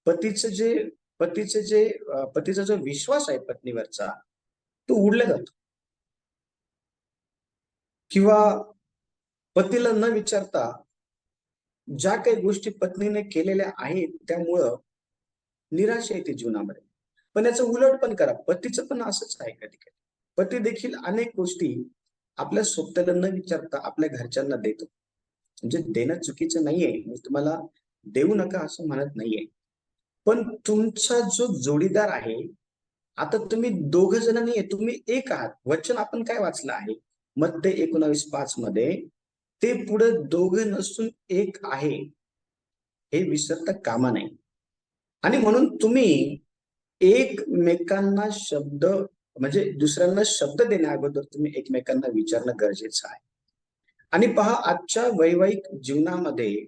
पतीचा जो विश्वास आहे पत्नीवरचा, तो उडला जातो. किंवा पतीला न विचारता ज्या काही गोष्टी पत्नीने केलेल्या आहेत त्यामुळं निराशा येते जीवनामध्ये. पण याचं उलट पण करा, पतीचं पण असंच आहे. कधी कधी पती देखील अनेक गोष्टी आपल्या सोबत्याला न विचारता आपल्या घरच्यांना देतो. म्हणजे देणं चुकीचं नाहीये, मी तुम्हाला देऊ नका असं म्हणत नाहीये. पण तुमचा जो जोडीदार आहे, आता तुम्ही दोघ जण नाहीये, तुम्ही एक आहात. वचन आपण काय वाचलं आहे, मत्ते 19:5 मध्ये, ते पुढे दोघे नसून एक आहे, हे विसरता कामा नये. आणि म्हणून तुम्ही एकमेकांना शब्द, म्हणजे दुसऱ्यांना शब्द देण्या अगोदर तुम्ही एकमेकांना विचारणं गरजेचं आहे. आणि पहा, आजच्या वैवाहिक जीवनामध्ये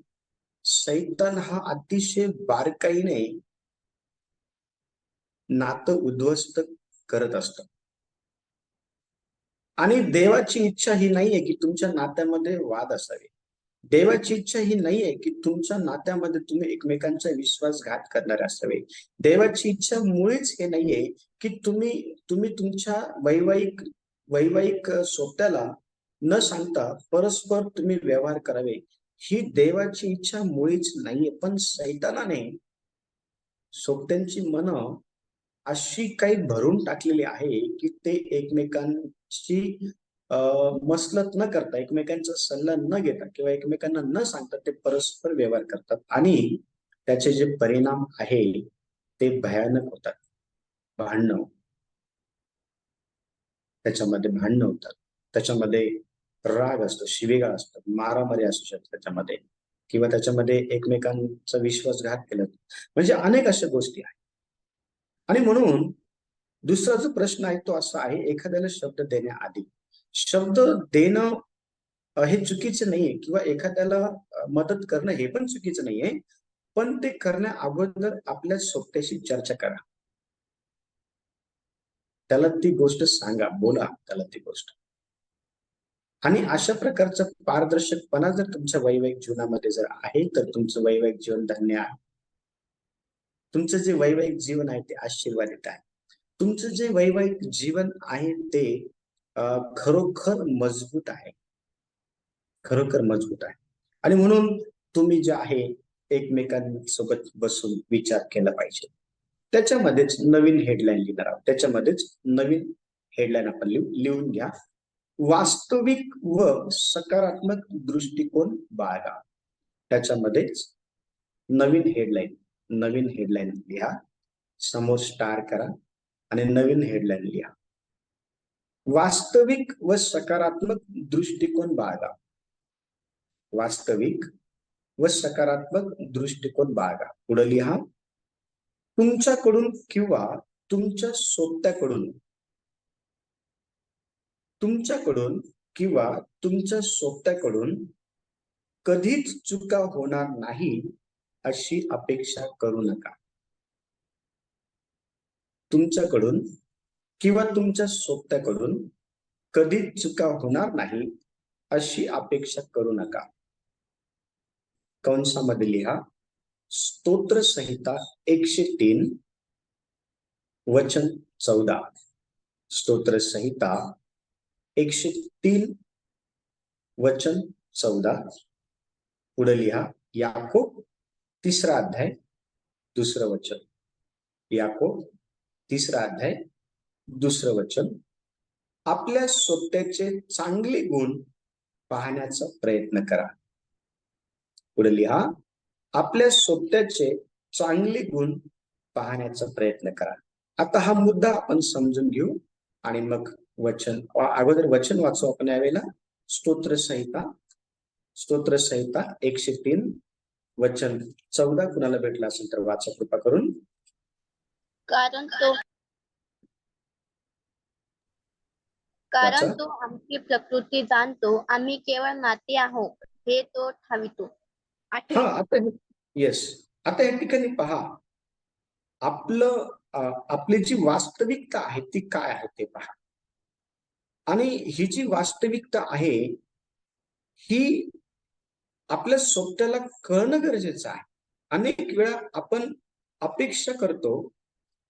सैतान हा अतिशय बारकाईने नातं उद्ध्वस्त करत असतो. आणि देवाची इच्छा ही नाहीये की तुमच्या नात्यामध्ये वाद असावे. देवाची इच्छा ही नाहीये की तुमच्या नात्यामध्ये तुम्ही एकमेकांचा विश्वासघात करणारे असावे. देवाची इच्छा मुळीच हे नाहीये की तुम्ही तुमच्या वैवाहिक सोबत्याला न सांगता परस्पर तुम्ही व्यवहार करावे. ही देवाची इच्छा मुळीच नाहीये. पण सैतानाने सोबत्यांची मनं अशी काही भरून टाकलेली आहे की ते एकमेकांची मसलत न करता, एकमेकांचा सल्ला न घेता किंवा एकमेकांना न सांगता ते परस्पर व्यवहार करतात. आणि त्याचे जे परिणाम आहे ते भयानक होतात. भांडणं, त्याच्यामध्ये भांडणं होतात, त्याच्यामध्ये राग असतो, शिवीगाळ असतात, मारामारी असू शकते त्याच्यामध्ये, किंवा त्याच्यामध्ये एकमेकांचा विश्वासघात केला, म्हणजे अनेक अशा गोष्टी आहेत. आणि म्हणून दुसरा जो प्रश्न आहे तो असा आहे, एखाद्याला शब्द देण्याआधी, शब्द देणं हे चुकीचं नाहीये, किंवा एखाद्याला मदत करणं हे पण चुकीचं नाहीये. पण ते करण्या अगोदर आपल्या सोबत्याशी चर्चा करा, त्याला ती गोष्ट सांगा, बोला त्याला ती गोष्ट. आणि अशा प्रकारचा पारदर्शकपणा जर तुमच्या वैवाहिक जीवनामध्ये जर आहे, तर तुमचं वैवाहिक जीवन धन्य आहे. तुमचं जे वैवाहिक जीवन आहे ते आशीर्वादित आहे. तुमचं जे वैवाहिक जीवन आहे ते खरोखर मजबूत आहे, खरोखर मजबूत आहे. आणि म्हणून तुम्ही जे आहे एकमेकांसोबत बसून विचार केला पाहिजे. त्याच्यामध्येच नवीन हेडलाईन लिहिणार आहोत, त्याच्यामध्येच नवीन हेडलाईन आपण लिहून घ्या. वास्तविक व सकारात्मक दृष्टिकोन बाळगा. त्याच्यामध्येच नवीन हेडलाईन लिहा, समोर स्टार करा आणि नवीन हेडलाईन लिहा. वास्तविक व सकारात्मक दृष्टिकोन बाळगा. वास्तविक व सकारात्मक दृष्टिकोन बाळगा. पुढे लिहा, तुमच्याकडून किंवा तुमच्याकडून किंवा तुमच्या सोबत्याकडून कधीच चुका होणार नाही अशी अपेक्षा करू नका. तुमच्याकडून किंवा तुमच्या सोबत्याकडून कधीच चुका होणार नाही अशी अपेक्षा करू नका. कंसामध्ये लिहा, स्तोत्र संहिता 103 वचन 14. स्तोत्र संहिता 103 वचन 14. पुढे लिहा, याकोब 3रा अध्याय 2रं वचन. याकोब 3रा अध्याय 2रं वचन. आपल्या सोबत्याचे चांगले गुण पाहण्याचा प्रयत्न करा. पुढे लिहा, आपल्या सोबत्याचे चांगले गुण पाहण्याचा प्रयत्न करा. आता हा मुद्दा आपण समजून घेऊ आणि मग अगोदर वचन वाचू आपण यावेळेला. स्तोत्र संहिता 103 वचन 14. कुणाला भेटला असेल तर वाचा कृपा करून. कारण तो आमची प्रकृती जाणतो, आम्ही केवळ माती आहोत हे तो ठावितो. आता या ठिकाणी पहा, आपली जी वास्तविकता आहे ती काय आहे ते पहा. आणि ही जी वास्तविकता आहे ही आपल्या सोबत्याला कळणं गरजेचं आहे. अनेक वेळा आपण अपेक्षा करतो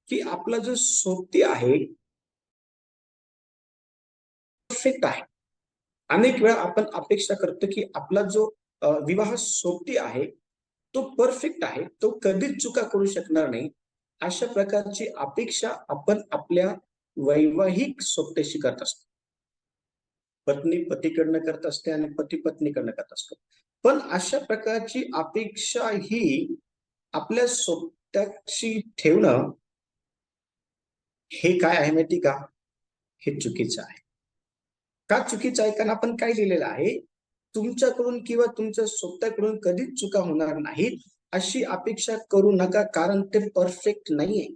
की आपला जो सोबती आहे परफेक्ट आहे. अनेक वेळा आपण अपेक्षा करतो की आपला जो विवाह सोबती आहे तो परफेक्ट आहे, तो कधीच चुका करू शकणार नाही. अशा प्रकारची अपेक्षा आपण आपल्या वैवाहिक सोबत्याशी करत असतो. पत्नी पतीकडनं करत असते आणि पती पत्नीकडनं करत असतो. पण अशा प्रकारची अपेक्षा ही आपल्या सोबत्याशी ठेवणं हे काय आहे माहिती का? हे चुकीचं आहे. का चुकीचं आहे? कारण आपण काय लिहिलेलं आहे, तुमच्याकडून किंवा तुमच्या सोबत्याकडून कधीच चुका होणार नाहीत अशी अपेक्षा करू नका, कारण ते परफेक्ट नाहीये.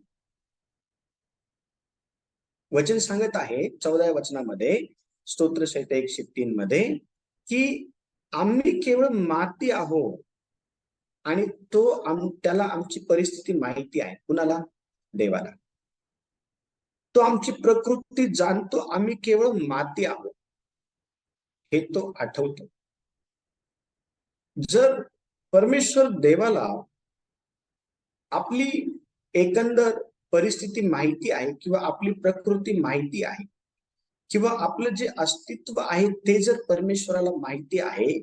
वचन सांगत आहे 14व्या वचनामध्ये, स्तोत्र संहिता 103 मध्ये, की आम्ही केवळ माती आहोत आणि त्याला आमची परिस्थिती माहिती आहे. कुणाला? देवाला. तो आमची प्रकृती जाणतो, आम्ही केवळ माती आहोत हे तो आठवतो. जर परमेश्वर देवाला आपली एकंदर परिस्थिती माहिती आहे किंवा आपली प्रकृती माहिती आहे किंवा आपलं जे अस्तित्व आहे ते जर परमेश्वराला माहिती आहे,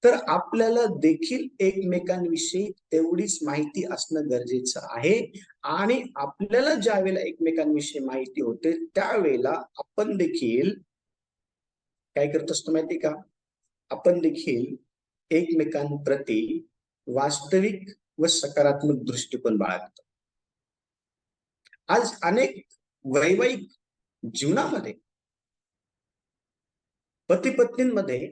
तर आपल्याला देखील एकमेकांविषयी तेवढीच माहिती असणं गरजेचं आहे. आणि आपल्याला ज्या वेळेला एकमेकांविषयी माहिती होते त्यावेळेला आपण देखील काय करत असतो माहिती का? आपण देखील एकमेकांप्रती वास्तविक व सकारात्मक दृष्टिकोन बाळगतो. आज अनेक वैवाहिक जीवनामध्ये पती पत्नींमध्ये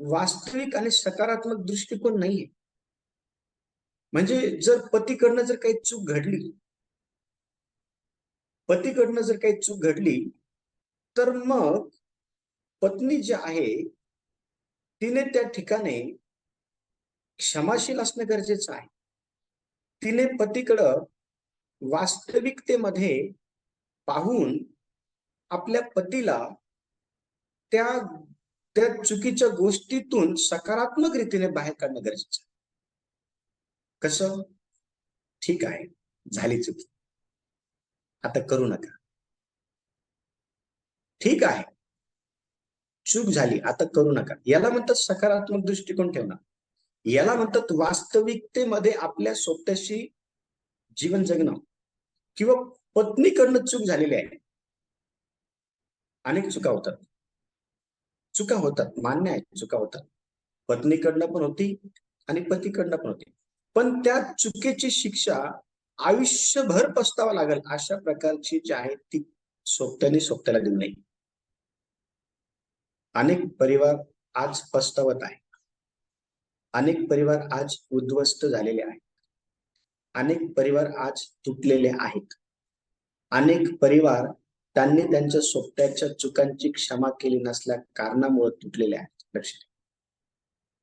वास्तविक आणि सकारात्मक दृष्टिकोन नाहीये. म्हणजे जर पतीकडनं जर काही चूक घडली तर मग पत्नी जी आहे तिने त्या ठिकाणी क्षमाशील असणं गरजेचं आहे. तिने पतीकडं वास्तविकतेमध्ये पाहून आपल्या पतीला त्या चुकीच्या गोष्टीतून सकारात्मक रीतीने बाहेर काढणं गरजेचं आहे. कसं? ठीक आहे, झाली चूक, आता करू नका. ठीक आहे, चूक झाली, आता करू नका. याला म्हणतात सकारात्मक दृष्टिकोन ठेवणं. याला म्हणतात वास्तविकतेमध्ये आपल्या स्वतःशी जीवन जगणं. किंवा पत्नीकडनं चूक झालेली आहे. अनेक चुका होतात, मान्य आहे, चुका होतात. पत्नीकडनं पण होती आणि पतीकडनं पण होती. पण त्या चुकीची शिक्षा आयुष्यभर पस्तावा लागेल अशा प्रकारची जी आहे ती सोबत्याला देऊ नये. अनेक परिवार आज पस्तावत आहे. अनेक परिवार आज उद्ध्वस्त झालेले आहेत. अनेक परिवार आज तुटलेले आहेत. अनेक परिवार त्यांनी त्यांच्या सोबत्याच्या चुकांची क्षमा केली नसल्या कारणामुळे तुटलेले आहेत. लक्ष द्या.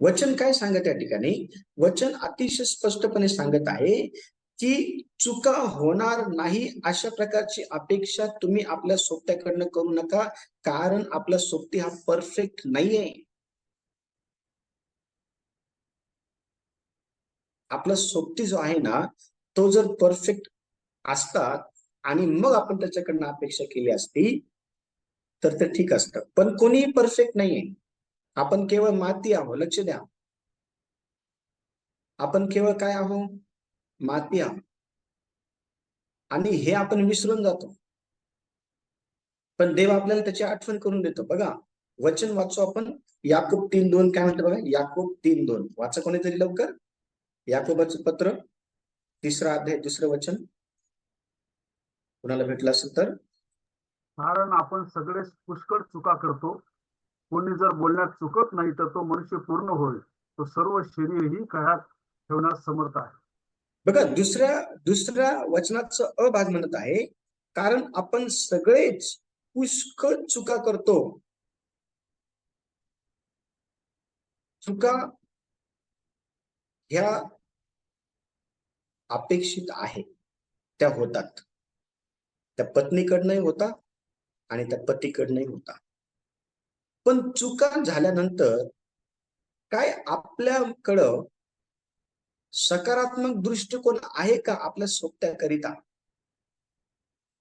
वचन काय सांगत या ठिकाणी? वचन अतिशय स्पष्टपणे सांगत आहे की चुका होणार नाही अशा प्रकारची अपेक्षा तुम्ही आपल्या सोबत्याकडनं करू नका, कारण आपला सोबती हा परफेक्ट नाहीये. आपला सोबती जो आहे ना, तो जर परफेक्ट असतात आणि मग आपण त्याच्याकडनं अपेक्षा केली असती तर ते ठीक असतं. पण कोणीही परफेक्ट नाहीये. आपण केवळ माती आहोत. लक्ष द्या. आपण केवळ काय आहोत? माती आहोत. आणि हे आपण विसरून जातो. पण देव आपल्याला त्याची आठवण करून देतो. बघा, वचन वाचू आपण. याकूब 3:2 काय म्हणतं बघा. याकूब 3:2 वाचा कोणीतरी लवकर. याकोबाचं पत्र 3रा अध्याय 2रं वचन. कुणाला भेटलं असेल तर. कारण आपण सगळे पुष्कळ चुका करतो. कोणी जर बोलण्यात चुकत नाही तर तो मनुष्य पूर्ण होईल. तो सर्व शरीरही काळात ठेवण्यास समर्थ आहे. बघा, दुसऱ्या वचनाचं अ भाग म्हणत आहे, कारण आपण सगळेच पुष्कळ चुका करतो. चुका ह्या अपेक्षित आहे, त्या होतात. त्या पत्नीकडनंही होता आणि त्या पतीकडनंही होता. पण चुका झाल्यानंतर काय आपल्याकडं सकारात्मक दृष्टिकोन आहे का आपल्या सोबत्याकरिता?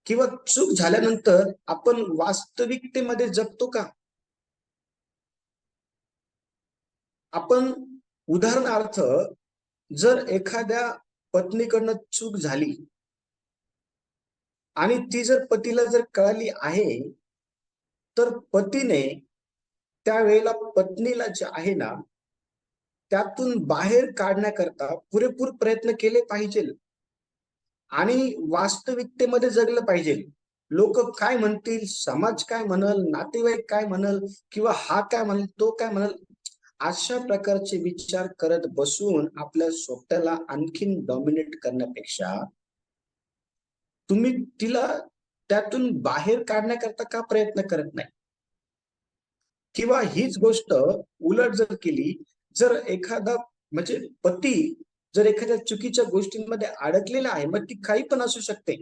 किंवा चूक झाल्यानंतर आपण वास्तविकतेमध्ये जगतो का? आपण उदाहरणार्थ जर एखाद्या पत्नीकडनं चूक झाली आणि ती जर पतीला जर कळाली आहे, तर पतीने त्यावेळेला पत्नीला जे आहे ना, त्यातून बाहेर काढण्याकरता पुरेपूर प्रयत्न केले पाहिजे आणि वास्तविकतेमध्ये जगलं पाहिजे. लोक काय म्हणतील, समाज काय म्हणल, नातेवाईक काय म्हणल, किंवा हा काय म्हणल, तो काय म्हणल, अशा प्रकारचे विचार करत बसून आपल्या स्वतःला आणखीन डॉमिनेट करण्यापेक्षा तुम्ही तिला त्यातून बाहेर काढण्याकरता का प्रयत्न करत नाही? किंवा हीच गोष्ट उलट जर केली, जर एखादा म्हणजे पती जर एखाद्या चुकीच्या गोष्टींमध्ये अडकलेला आहे, मग ती काही पण असू शकते.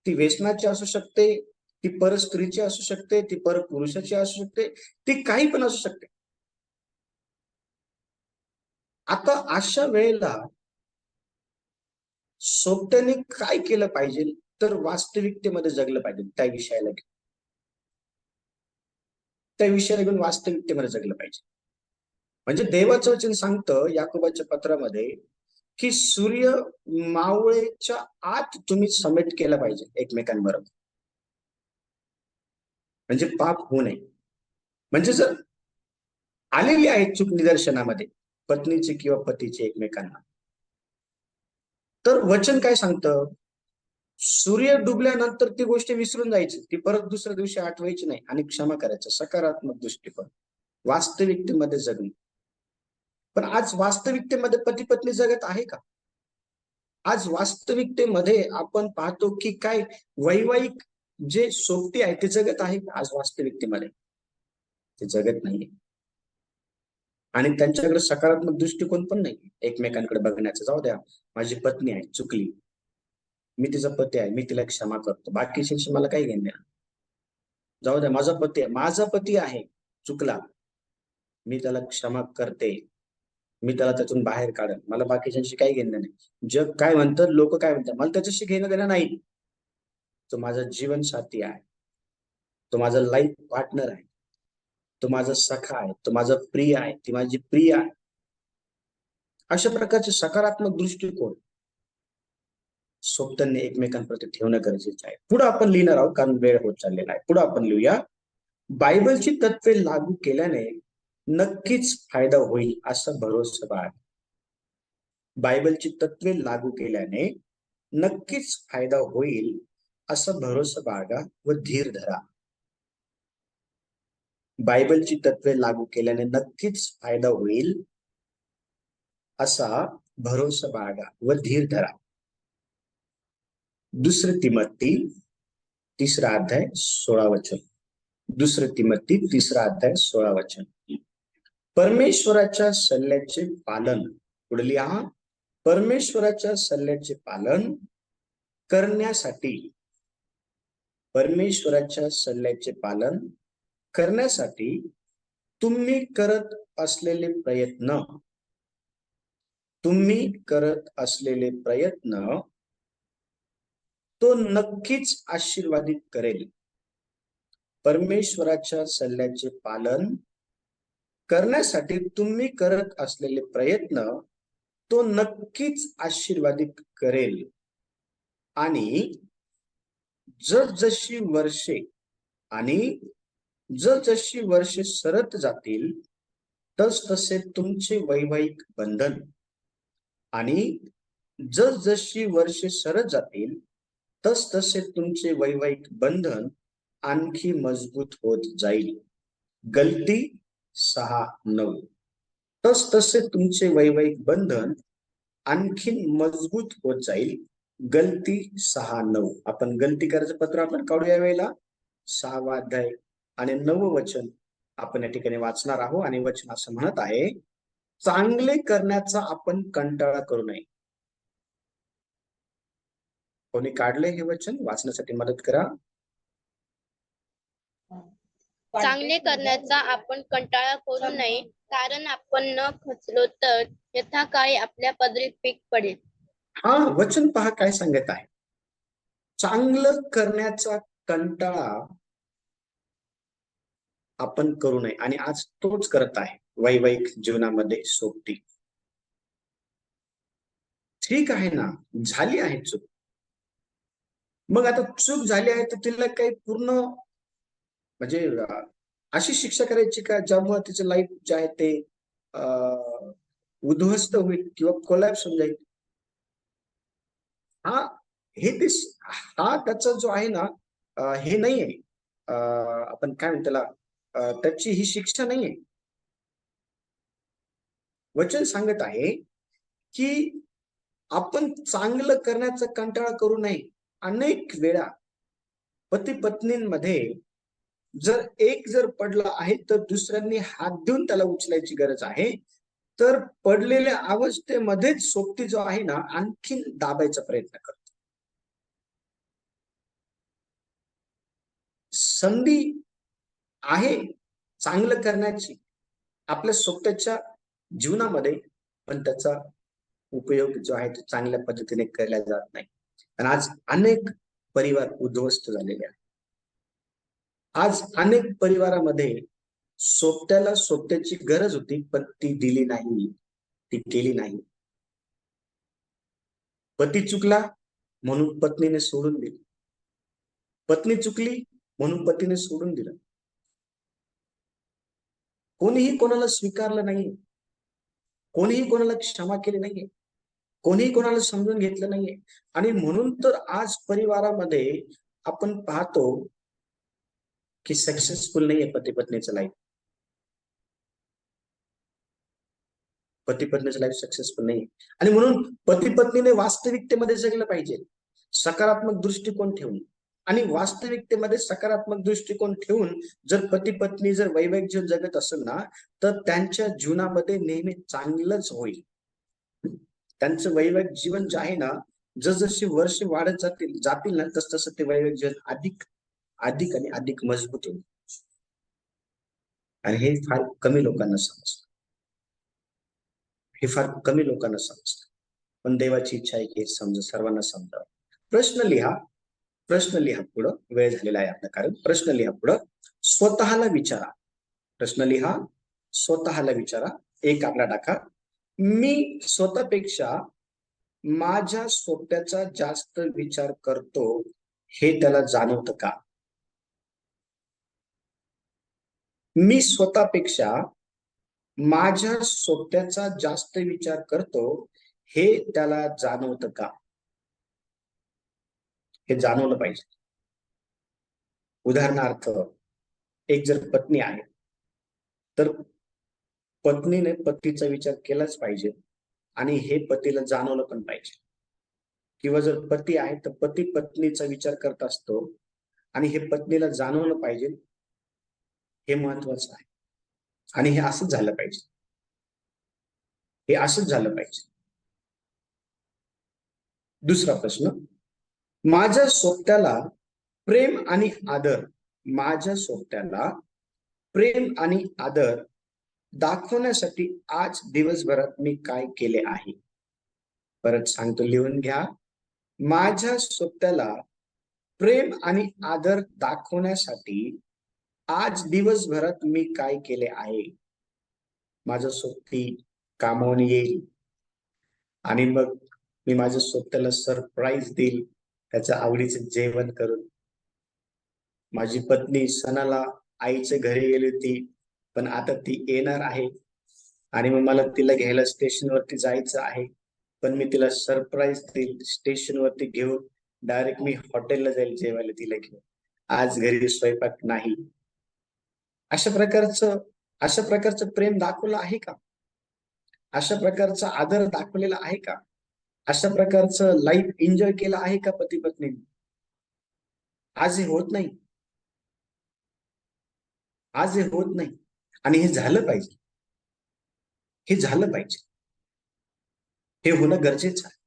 ती व्यसनाची असू शकते, ती परस्त्रीची असू शकते, ती परपुरुषाची असू शकते, ती काही पण असू शकते. आता अशा वेळेला सोबत्याने काय केलं पाहिजे, तर वास्तविकतेमध्ये जगलं पाहिजे. त्या विषयाला घेऊन वास्तविकतेमध्ये जगलं पाहिजे. म्हणजे देवाचं वचन सांगतं याकोबाच्या पत्रामध्ये की सूर्य मावळेच्या आत तुम्ही समेट केला पाहिजे एकमेकांबरोबर, म्हणजे पाप होऊ नये. म्हणजे जर आलेली आहे चूक निदर्शनामध्ये पत्नीची किंवा पतीची एकमेकांना, तर वचन काय सांगतं? सूर्य डुबल्यानंतर ती गोष्ट विसरून जायची, ती परत दुसऱ्या दिवशी आठवायची नाही आणि क्षमा करायचं. सकारात्मक दृष्टिकोन, वास्तविकतेमध्ये जगणे. पण आज वास्तविकतेमध्ये पती पत्नी जगत आहे का? आज वास्तविकतेमध्ये आपण पाहतो की काय वैवाहिक जे सोबती आहे ते जगत आहे का? आज वास्तविकतेमध्ये ते जगत नाहीये आणि त्यांच्याकडे सकारात्मक दृष्टिकोन पण नाही एकमेकांकडे बघण्याचा. जाऊ द्या, माझी पत्नी आहे, चुकली, मी तिचा पती आहे, मी तिला क्षमा करतो, बाकीचे मला काही घेणं नाही. जाऊ द्या, माझा पती आहे, चुकला, मी त्याला क्षमा करते, मी त्याला त्यातून बाहेर काढेन, मला बाकीच्यांशी काही घेणं नाही. जग काय म्हणतं, लोक काय म्हणतात, मला त्याच्याशी घेणं देणं नाही. तो माझा जीवनसाथी आहे, तो माझा लाईफ पार्टनर आहे, तो माझा सखा आहे, तो माझा प्रिय आहे, ती माझी प्रिय आहे. अशा प्रकारचे सकारात्मक दृष्टिकोन सोबत्यांनी एकमेकांप्रती ठेवणं गरजेचं आहे. पुढे आपण लिहिणार आहोत कारण वेळ होत चाललेला आहे. पुढे आपण लिहूया, बायबलची तत्वे लागू केल्याने नक्कीच फायदा होईल असा भरोसा बाळगा. बायबलची तत्वे लागू केल्याने नक्कीच फायदा होईल असा भरोसा बाळगा व धीर धरा. बायबलची तत्वे लागू केल्याने नक्कीच फायदा होईल असा भरोसा बाळगा व धीर धरा. दुसरे तिमोथी 3रा अध्याय 16 वचन. दुसरे तिमोथी 3रा अध्याय 16 वचन. परमेश्वराच्या सल्ल्याचे पालन, पुढे लिहा, परमेश्वराच्या सल्ल्याचे पालन करण्यासाठी, परमेश्वराच्या सल्ल्याचे पालन करण्यासाठी तुम्ही करत असलेले प्रयत्न, तुम्ही करत असलेले प्रयत्न तो नक्कीच आशीर्वादित करेल. परमेश्वराच्या सल्ल्याचे पालन करण्यासाठी तुम्ही करत असलेले प्रयत्न तो नक्कीच आशीर्वादित करेल. आणि जसजशी वर्षे सरत जातील तसतसे तुमचे वैवाहिक बंधन, आणि जसजशी वर्षे सरत जातील तसतसे तुमचे वैवाहिक बंधन आणखी मजबूत होत जाईल. गलती 6:9. तसतसे तुमचे वैवाहिक बंधन आणखी मजबूत होत जाईल. गलती 6:9. आपण गलती करायचं पत्र आपण काढूया वेळेला 6वा अध्याय आणि 9वं वचन आपण या ठिकाणी वाचणार आहोत. आणि वचन असं म्हणत आहे, चांगले करण्याचा आपण कंटाळा करू नये. कोणी काढले हे वचन? वाचण्यासाठी मदत करा. चांगले करण्याचा आपण कंटाळा करू नये, कारण आपण न खचलो तर यथाकाळी आपल्या पदरी पीक पडेल. हा वचन पहा काय सांगत आहे. चांगलं करण्याचा कंटाळा आपण करू नये. आणि आज तोच करत आहे वैवाहिक जीवनामध्ये सोबती. ठीक आहे ना, झाली आहे चूक. मग आता चूक झाली आहे तर तिला काही पूर्ण म्हणजे अशी शिक्षा करायची का ज्यामुळे तिचं लाईफ जे आहे ते उद्ध्वस्त होईल किंवा कोलॅप्स होऊन जाईल? हा त्याचा जो आहे ना, हे नाहीये, आपण काय म्हणतो त्याला, त्याची ही शिक्षा नाहीये. वचन सांगत आहे की आपण चांगलं करण्याचा कंटाळा करू नये. अनेक वेळा पती पत्नींमध्ये जर पडला आहे तर दुसऱ्यांनी हात देऊन त्याला उचलायची गरज आहे. तर पडलेल्या अवस्थेमध्येच सोबती जो आहे ना आणखीन दाबायचा प्रयत्न करतो. संधी आहे चांगलं करण्याची आपल्या सोबत्याच्या जीवनामध्ये, पण त्याचा उपयोग जो आहे तो चांगल्या पद्धतीने केला जात नाही. आणि आज अनेक परिवार उद्ध्वस्त झालेले आहेत. आज अनेक परिवारामध्ये सोबत्याला सोबत्याची गरज होती, पण ती दिली नाही, ती केली नाही. पती चुकला म्हणून पत्नीने सोडून दिली, पत्नी चुकली म्हणून पतीने सोडून दिलं. कोणीही कोणाला स्वीकारलं नाहीये, कोणीही कोणाला क्षमा केली नाहीये, कोणीही कोणाला समजून घेतलं नाहीये. आणि म्हणून तर आज परिवारामध्ये आपण पाहतो की सक्सेसफुल नाहीये पती पत्नीचं लाईफ. पती पत्नीचं लाईफ सक्सेसफुल नाही. आणि म्हणून पती पत्नीने वास्तविकतेमध्ये जगलं पाहिजे, सकारात्मक दृष्टिकोन ठेवून. आणि वास्तविकतेमध्ये सकारात्मक दृष्टिकोन ठेवून जर पती पत्नी जर वैवाहिक जीवन जगत असेल ना, तर त्यांच्या जीवनामध्ये नेहमी चांगलंच होईल. त्यांचं वैवाहिक जीवन जे आहे ना, जसजशी वर्ष वाढत जातील ना, तसं ते वैवाहिक जीवन अधिक आणि अधिक मजबूत होईल. आणि हे फार कमी लोकांना समजतं, हे फार कमी लोकांना समजतं. पण देवाची इच्छा आहे की सर्वांना समजावं. प्रश्न लिहा पुढं, वेळ झालेला आहे आपला, कारण प्रश्न लिहा पुढं. स्वतःला विचारा, प्रश्न लिहा, स्वतःला विचारा. एक आपला टाका, मी स्वतःपेक्षा माझ्या सोबत्याचा जास्त विचार करतो हे त्याला जाणवतं का? मी स्वतःपेक्षा माझ्या सोबत्याचा जास्त विचार करतो हे त्याला जाणवतं का? हे जाणवलं पाहिजे. उदाहरणार्थ, एक जर पत्नी आहे तर पत्नीने पतीचा विचार केलाच पाहिजे आणि हे पतीला जाणवलं पण पाहिजे. किंवा जर पती आहे तर पती पत्नीचा विचार करत असतो आणि हे पत्नीला जाणवलं पाहिजे, हे महत्वाचं आहे. आणि हे असंच झालं पाहिजे, हे असंच झालं पाहिजे. दुसरा प्रश्न, माझ्या सोबत्याला प्रेम आणि आदर, माझ्या सोबत्याला प्रेम आणि आदर दाखवण्यासाठी आज दिवसभरात मी काय केले आहे? परत सांगतो, लिहून घ्या. माझ्या सोबत्याला प्रेम आणि आदर दाखवण्यासाठी आज दिवसभरात मी काय केले आहे? माझं सोबती कामावून येईल आणि मग मी माझ्या सोबत्याला सरप्राईज देईल, त्याचं आवडीचं जेवण करून. माझी पत्नी सणाला आईच्या घरी गेली होती, पण आता ती येणार आहे आणि मग मला तिला घ्यायला स्टेशनवरती जायचं आहे, पण मी तिला सरप्राईज देईल, स्टेशनवरती घेऊन डायरेक्ट मी हॉटेलला जाईल जेवायला तिला घेऊन. आज घरी स्वयंपाक नाही. अशा प्रकारचं प्रेम दाखवलं आहे का? अशा प्रकारचा आदर दाखवलेला आहे का? अशा प्रकारचं लाईफ एन्जॉय केलं आहे का पती पत्नीने? आज हे होत नाही. आज हे होत नाही आणि हे झालं पाहिजे. हे झालं पाहिजे. हे होणं गरजेचं आहे.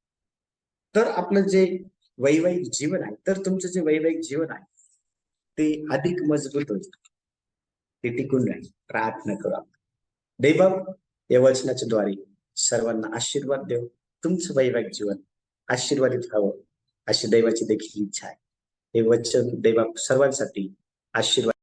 तर आपलं जे वैवाहिक जीवन आहे, तर तुमचं जे वैवाहिक जीवन आहे ते अधिक मजबूत होईल, ते टिकून राहील. प्रार्थना करू आपण. देवबाप, या वचनाच्या द्वारे सर्वांना आशीर्वाद देव. तुमचं वैवाहिक जीवन आशीर्वादित व्हावं अशी दैवाची देखील इच्छा आहे. हे वचन देवबाप सर्वांसाठी आशीर्वाद